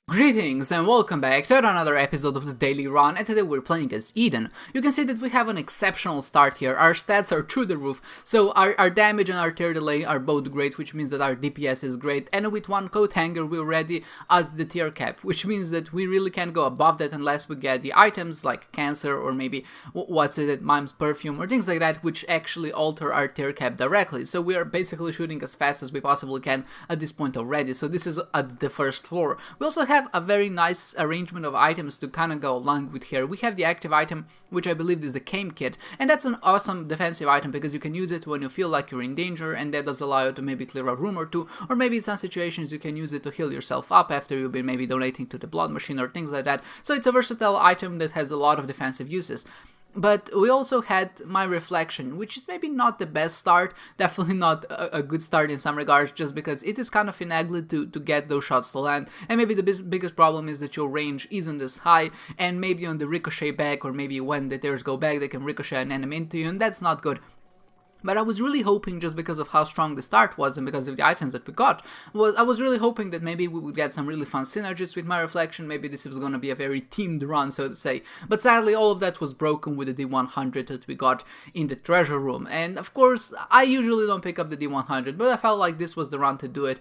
Greetings and welcome back to another episode of the Daily Run, and today we're playing as Eden. You can see that we have an exceptional start here. Our stats are through the roof, so our damage and our tear delay are both great, which means that our DPS is great, and with one coat hanger we're already at the tier cap, which means that we really can't go above that unless we get the items like Cancer or maybe what's it, Mime's Perfume or things like that, which actually alter our tier cap directly. So we are basically shooting as fast as we possibly can at this point already, so this is at the first floor. We also have a very nice arrangement of items to kind of go along with here. We have the active item, which I believe is the Came Kit, and that's an awesome defensive item because you can use it when you feel like you're in danger, and that does allow you to maybe clear a room or two, or maybe in some situations you can use it to heal yourself up after you've been maybe donating to the blood machine or things like that. So it's a versatile item that has a lot of defensive uses. But we also had My Reflection, which is maybe not the best start, definitely not a good start in some regards, just because it is kind of finagly to get those shots to land, and maybe the biggest problem is that your range isn't as high, and maybe on the ricochet back, or maybe when the tears go back, they can ricochet an enemy into you, and that's not good. But I was really hoping, just because of how strong the start was and because of the items that we got, I was really hoping that maybe we would get some really fun synergies with My Reflection, maybe this was gonna be a very teamed run, so to say. But sadly, all of that was broken with the D100 that we got in the treasure room. And of course, I usually don't pick up the D100, but I felt like this was the run to do it.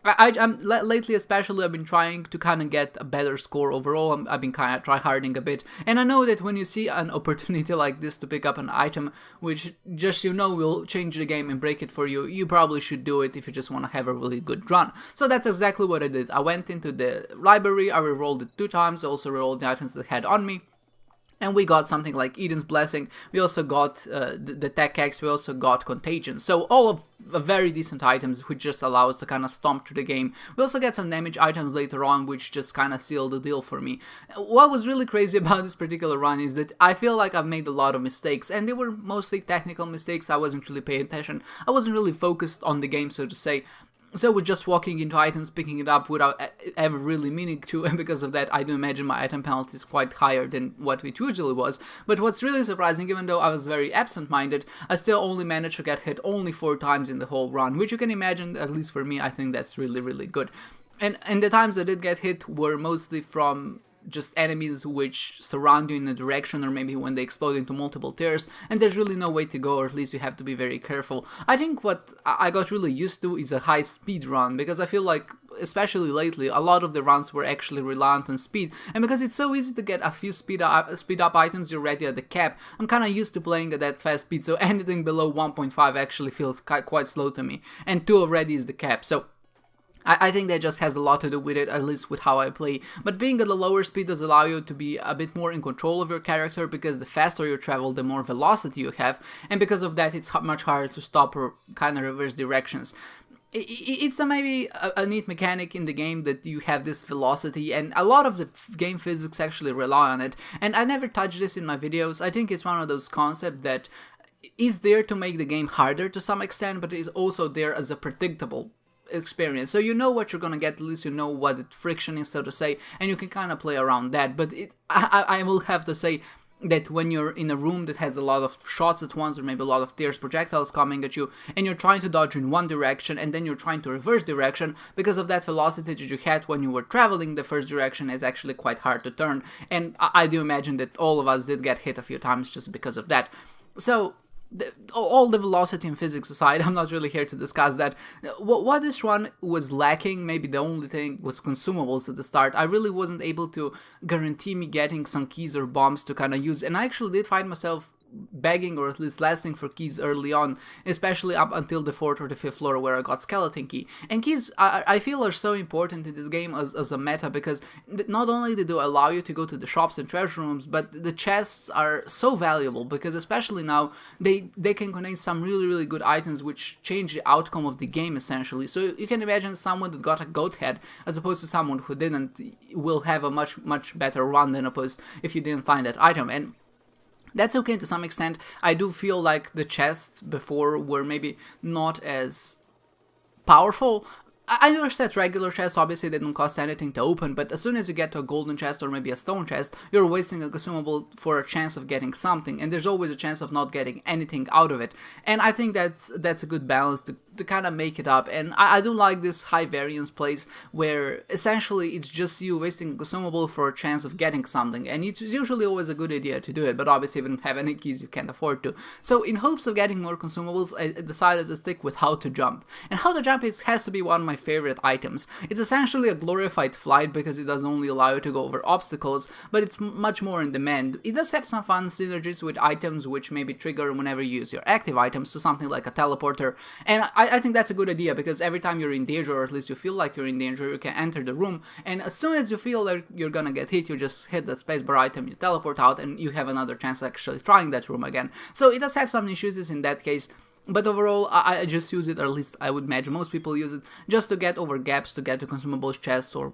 Lately especially, I've been trying to kind of get a better score overall. I've been kind of tryharding a bit. And I know that when you see an opportunity like this to pick up an item, which just will change the game and break it for you, you probably should do it if you just want to have a really good run. So that's exactly what I did. I went into the library, I rerolled it 2 times, I also rerolled the items that I had on me, and we got something like Eden's Blessing, we also got the Tech Axe, we also got Contagion. So all of very decent items which just allow us to kind of stomp through the game. We also get some damage items later on which just kind of seal the deal for me. What was really crazy about this particular run is that I feel like I've made a lot of mistakes, and they were mostly technical mistakes. I wasn't really paying attention, I wasn't really focused on the game, so to say. So we're just walking into items, picking it up without ever really meaning to, and because of that I do imagine my item penalty is quite higher than what it usually was. But what's really surprising, even though I was very absent-minded, I still only managed to get hit only 4 times in the whole run, which you can imagine, at least for me, I think that's really good. And the times I did get hit were mostly from just enemies which surround you in a direction, or maybe when they explode into multiple tiers, and there's really no way to go, or at least you have to be very careful. I think what I got really used to is a high speed run, because I feel like, especially lately, a lot of the runs were actually reliant on speed, and because it's so easy to get a few speed up items, you're already at the cap. I'm kinda used to playing at that fast speed, so anything below 1.5 actually feels quite slow to me, and 2 already is the cap, so I think that just has a lot to do with it, at least with how I play. But being at a lower speed does allow you to be a bit more in control of your character, because the faster you travel, the more velocity you have, and because of that it's much harder to stop or kind of reverse directions. It's maybe a neat mechanic in the game that you have this velocity, and a lot of the game physics actually rely on it. And I never touch this in my videos. I think it's one of those concepts that is there to make the game harder to some extent, but is also there as a predictable experience. So you know what you're gonna get, at least you know what the friction is, so to say, and you can kind of play around that. But I will have to say that when you're in a room that has a lot of shots at once, or maybe a lot of tears projectiles coming at you, and you're trying to dodge in one direction and then you're trying to reverse direction, because of that velocity that you had when you were traveling the first direction, it's actually quite hard to turn, and I do imagine that all of us did get hit a few times just because of that. So all the velocity and physics aside, I'm not really here to discuss that. What this run was lacking, maybe the only thing, was consumables at the start. I really wasn't able to guarantee me getting some keys or bombs to kind of use, and I actually did find myself begging, or at least lasting for keys early on, especially up until the 4th or the 5th floor where I got Skeleton Key. And keys, I feel, are so important in this game as a meta, because not only do they allow you to go to the shops and treasure rooms, but the chests are so valuable, because especially now, they can contain some really good items which change the outcome of the game, essentially. So you can imagine someone that got a goat head, as opposed to someone who didn't, will have a much better run than opposed if you didn't find that item. And that's okay to some extent. I do feel like the chests before were maybe not as powerful, I understand regular chests, obviously they don't cost anything to open, but as soon as you get to a golden chest or maybe a stone chest, you're wasting a consumable for a chance of getting something, and there's always a chance of not getting anything out of it. And I think that's a good balance to kind of make it up. And I do like this high variance place where essentially it's just you wasting a consumable for a chance of getting something, and it's usually always a good idea to do it, but obviously if you don't have any keys you can't afford to. So in hopes of getting more consumables, I decided to stick with how to jump. And how to jump has to be one of my favorite items. It's essentially a glorified flight because it doesn't only allow you to go over obstacles, but it's much more in demand. It does have some fun synergies with items which maybe trigger whenever you use your active items, so something like a teleporter. And I think that's a good idea because every time you're in danger, or at least you feel like you're in danger, you can enter the room, and as soon as you feel that you're gonna get hit, you just hit that spacebar item, you teleport out, and you have another chance of actually trying that room again. So it does have some issues in that case. But overall, I just use it, or at least I would imagine most people use it, just to get over gaps, to get to consumables chests, or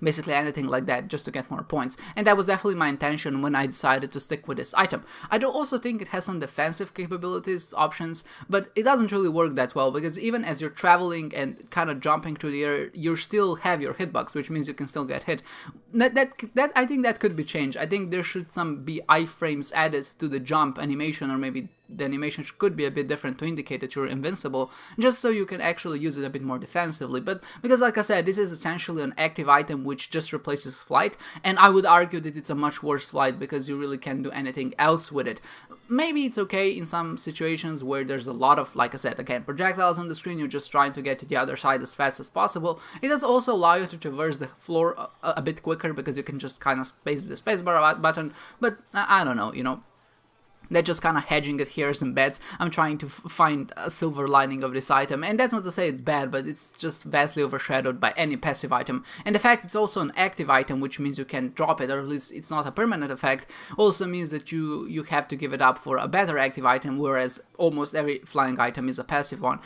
basically anything like that, just to get more points. And that was definitely my intention when I decided to stick with this item. I do also think it has some defensive capabilities, options, but it doesn't really work that well, because even as you're traveling and kind of jumping through the air, you still have your hitbox, which means you can still get hit. That I think that could be changed. I think there should be iframes added to the jump animation, or maybe the animation could be a bit different to indicate that you're invincible, just so you can actually use it a bit more defensively. But because, like I said, this is essentially an active item which just replaces flight, and I would argue that it's a much worse flight because you really can't do anything else with it. Maybe it's okay in some situations where there's a lot of, like I said, again, projectiles on the screen, you're just trying to get to the other side as fast as possible. It does also allow you to traverse the floor a bit quicker because you can just kind of space the spacebar button, but I don't know, they're just kind of hedging it here and bets. I'm trying to find a silver lining of this item, and that's not to say it's bad, but it's just vastly overshadowed by any passive item. And the fact it's also an active item, which means you can drop it, or at least it's not a permanent effect, also means that you have to give it up for a better active item, whereas almost every flying item is a passive one.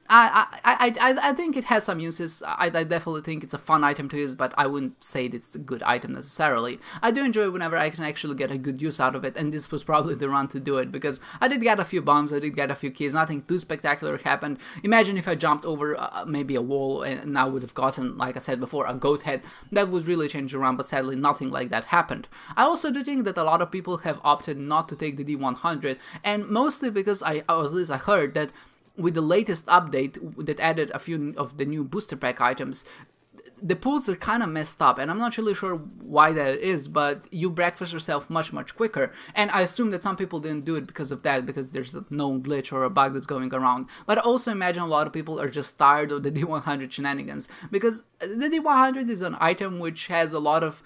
I think it has some uses. I definitely think it's a fun item to use, but I wouldn't say that it's a good item necessarily. I do enjoy whenever I can actually get a good use out of it, and this was probably the run to do it, because I did get a few bombs, I did get a few keys, nothing too spectacular happened. Imagine if I jumped over maybe a wall and I would have gotten, like I said before, a goat head. That would really change the run, but sadly nothing like that happened. I also do think that a lot of people have opted not to take the D100, and mostly because at least I heard that with the latest update that added a few of the new booster pack items, the pools are kind of messed up, and I'm not really sure why that is, but you breakfast yourself much quicker, and I assume that some people didn't do it because of that, because there's a known glitch or a bug that's going around. But I also imagine a lot of people are just tired of the D100 shenanigans, because the D100 is an item which has a lot of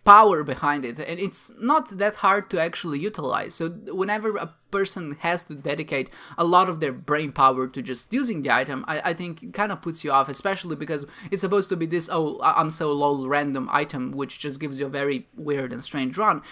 power behind it, and it's not that hard to actually utilize. So whenever a person has to dedicate a lot of their brain power to just using the item, I think it kind of puts you off, especially because it's supposed to be this, oh, I'm so low random item, which just gives you a very weird and strange run,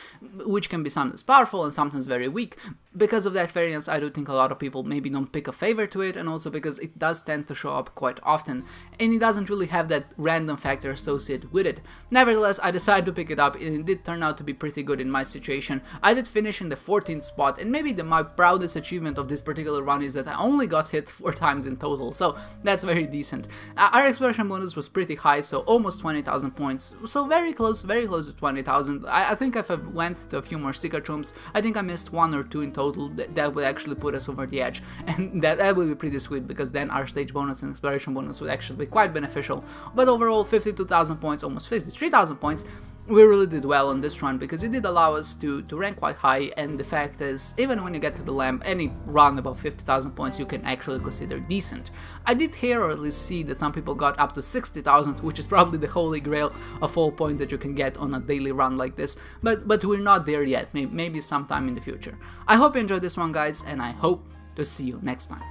which can be sometimes powerful and sometimes very weak. Because of that variance, I do think a lot of people maybe don't pick a favor to it, and also because it does tend to show up quite often, and it doesn't really have that random factor associated with it. Nevertheless, I decided to pick it up, and it did turn out to be pretty good in my situation. I did finish in the 14th spot, and maybe my proudest achievement of this particular run is that I only got hit 4 times in total, so that's very decent. Our exploration bonus was pretty high, so almost 20,000 points, so very close to 20,000. I think if I went to a few more secret rooms, I think I missed 1 or 2 in total, that would actually put us over the edge, and that would be pretty sweet, because then our stage bonus and exploration bonus would actually be quite beneficial. But overall, 52,000 points, almost 53,000 points, we really did well on this run, because it did allow us to rank quite high, and the fact is, even when you get to the lamp, any run above 50,000 points you can actually consider decent. I did hear, or at least see, that some people got up to 60,000, which is probably the holy grail of all points that you can get on a daily run like this, but we're not there yet, maybe sometime in the future. I hope you enjoyed this one, guys, and I hope to see you next time.